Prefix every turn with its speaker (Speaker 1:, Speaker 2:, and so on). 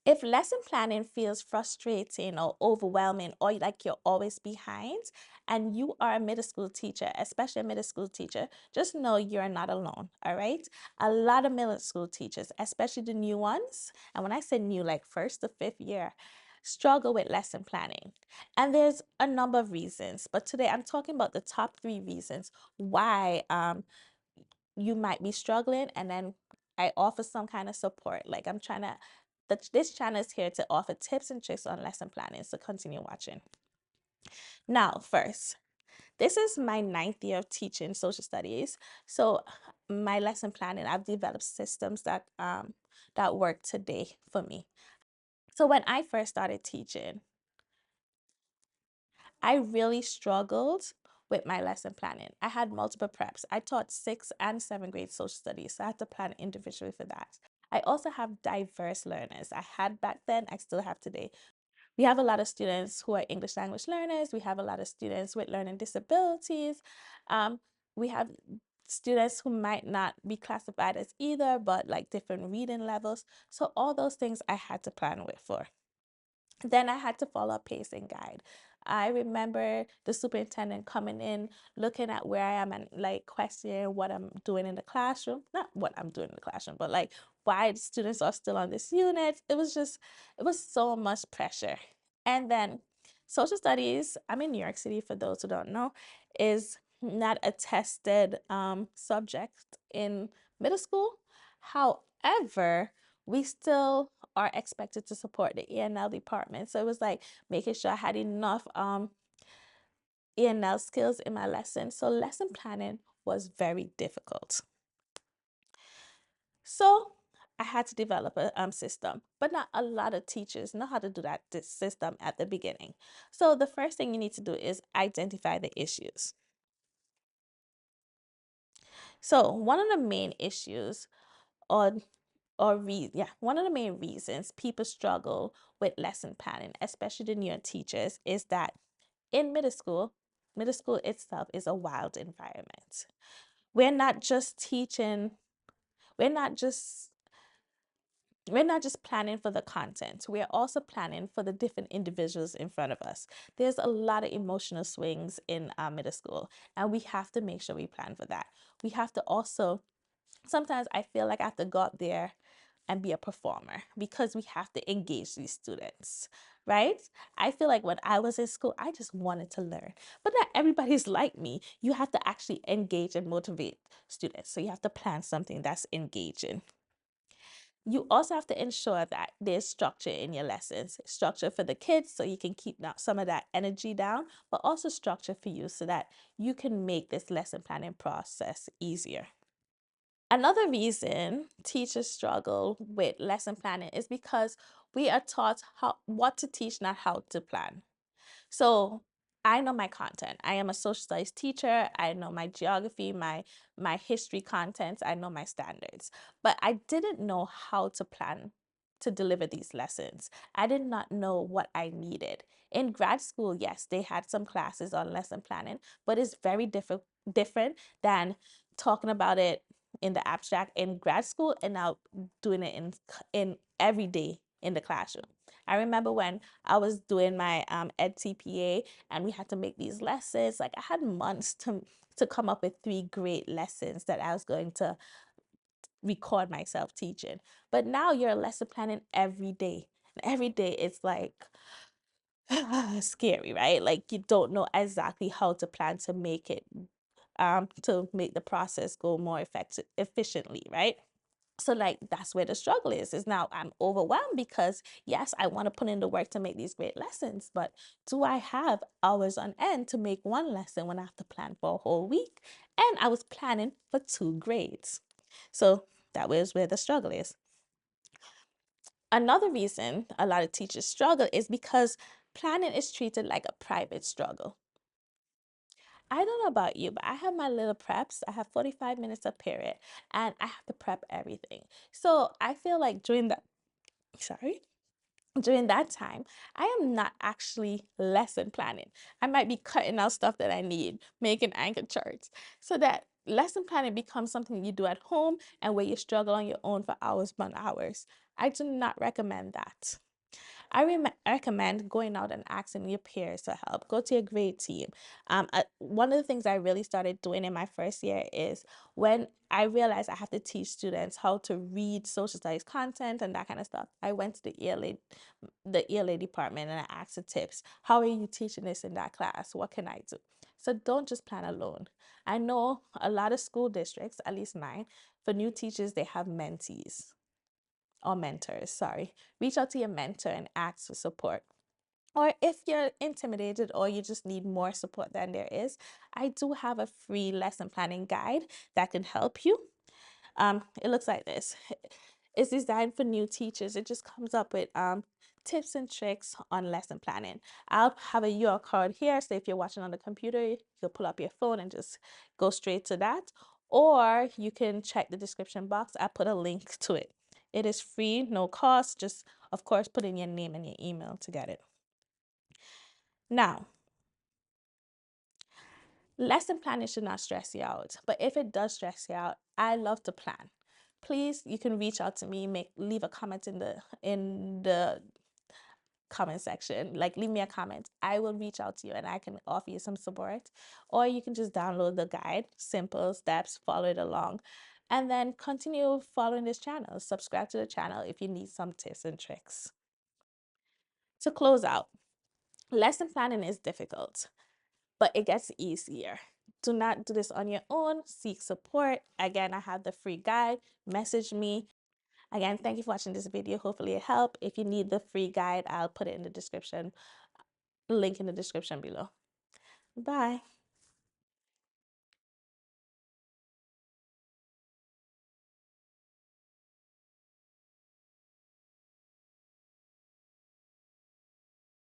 Speaker 1: If lesson planning feels frustrating or overwhelming, or like you're always behind, and you are a middle school teacher, especially a middle school teacher, just know you're not alone. All right. A lot of middle school teachers, especially the new ones, and when I say new, like first to fifth year, struggle with lesson planning. And there's a number of reasons, but today I'm talking about the top three reasons why you might be struggling, and then I offer some kind of support. Like I'm trying to, this channel is here to offer tips and tricks on lesson planning. So continue watching. Now, first, this is my ninth year of teaching social studies. So my lesson planning, I've developed systems that work today for me. So when I first started teaching, I really struggled with my lesson planning. I had multiple preps. I taught 6th and 7th grade social studies, so I had to plan individually for that. I also have diverse learners. I had back then, I still have today. We have a lot of students who are English language learners. We have a lot of students with learning disabilities. We have students who might not be classified as either, but like different reading levels. So all those things I had to plan with for. Then I had to follow a pacing guide. I remember the superintendent coming in, looking at where I am and like questioning what I'm doing in the classroom. Not what I'm doing in the classroom, but like why the students are still on this unit. It was so much pressure. And then social studies, I'm in New York City for those who don't know, is not a tested subject in middle school. However, we still are expected to support the ENL department. So it was like making sure I had enough ENL skills in my lesson. So lesson planning was very difficult. So I had to develop a system, but not a lot of teachers know how to do that this system at the beginning. So the first thing you need to do is identify the issues. So one of the main issues or one of the main reasons people struggle with lesson planning, especially the newer teachers, is that in middle school itself is a wild environment. We're not just teaching, we're not just we're not just planning for the content. We're also planning for the different individuals in front of us. There's a lot of emotional swings in middle school, and we have to make sure we plan for that. We have to also, sometimes I feel like I have to go out there and be a performer because we have to engage these students, right? I feel like when I was in school, I just wanted to learn, but not everybody's like me. You have to actually engage and motivate students. So you have to plan something that's engaging. You also have to ensure that there's structure in your lessons, structure for the kids so you can keep some of that energy down, but also structure for you so that you can make this lesson planning process easier. Another reason teachers struggle with lesson planning is because we are taught what to teach, not how to plan. So I know my content. I am a social studies teacher. I know my geography, my history contents. I know my standards. But I didn't know how to plan to deliver these lessons. I did not know what I needed. In grad school, yes, they had some classes on lesson planning, but it's very different than talking about it in the abstract in grad school and now doing it in every day in the classroom. I remember when I was doing my ed TPA and we had to make these lessons. Like I had months to come up with 3 great lessons that I was going to record myself teaching. But now you're lesson planning every day. And every day it's like scary, right? Like you don't know exactly how to plan to make the process go more efficiently, right? So like that's where the struggle is now I'm overwhelmed because yes, I want to put in the work to make these great lessons, but do I have hours on end to make one lesson when I have to plan for a whole week? And I was planning for 2 grades. So that was where the struggle is. Another reason a lot of teachers struggle is because planning is treated like a private struggle. I don't know about you, but I have my little preps. I have 45 minutes a period and I have to prep everything. So I feel like sorry, during that time, I am not actually lesson planning. I might be cutting out stuff that I need, making anchor charts, so that lesson planning becomes something you do at home and where you struggle on your own for hours upon hours. I do not recommend that. Recommend going out and asking your peers to help. Go to your grade team. One of the things I really started doing in my first year is when I realized I have to teach students how to read social studies content and that kind of stuff. I went to the ELA department, and I asked for tips. How are you teaching this in that class? What can I do? So don't just plan alone. I know a lot of school districts, at least mine, for new teachers, they have mentees or mentors, sorry. Reach out to your mentor and ask for support. Or if you're intimidated or you just need more support than there is, I do have a free lesson planning guide that can help you. It looks like this. It's designed for new teachers. It just comes up with tips and tricks on lesson planning. I'll have a URL code here, so if you're watching on the computer, you can pull up your phone and just go straight to that. Or you can check the description box. I put a link to it. It is free, no cost. Just, of course, put in your name and your email to get it. Now, lesson planning should not stress you out, but if it does stress you out, I love to plan. Please, you can reach out to me, leave a comment in the comment section, like leave me a comment. I will reach out to you and I can offer you some support. Or you can just download the guide, simple steps, follow it along, and then continue following this channel. Subscribe to the channel if you need some tips and tricks. To close out, lesson planning is difficult, but it gets easier. Do not do this on your own. Seek support. Again, I have the free guide. Message me. Again, thank you for watching this video. Hopefully it helped. If you need the free guide, I'll put it in the description, link in the description below. Bye.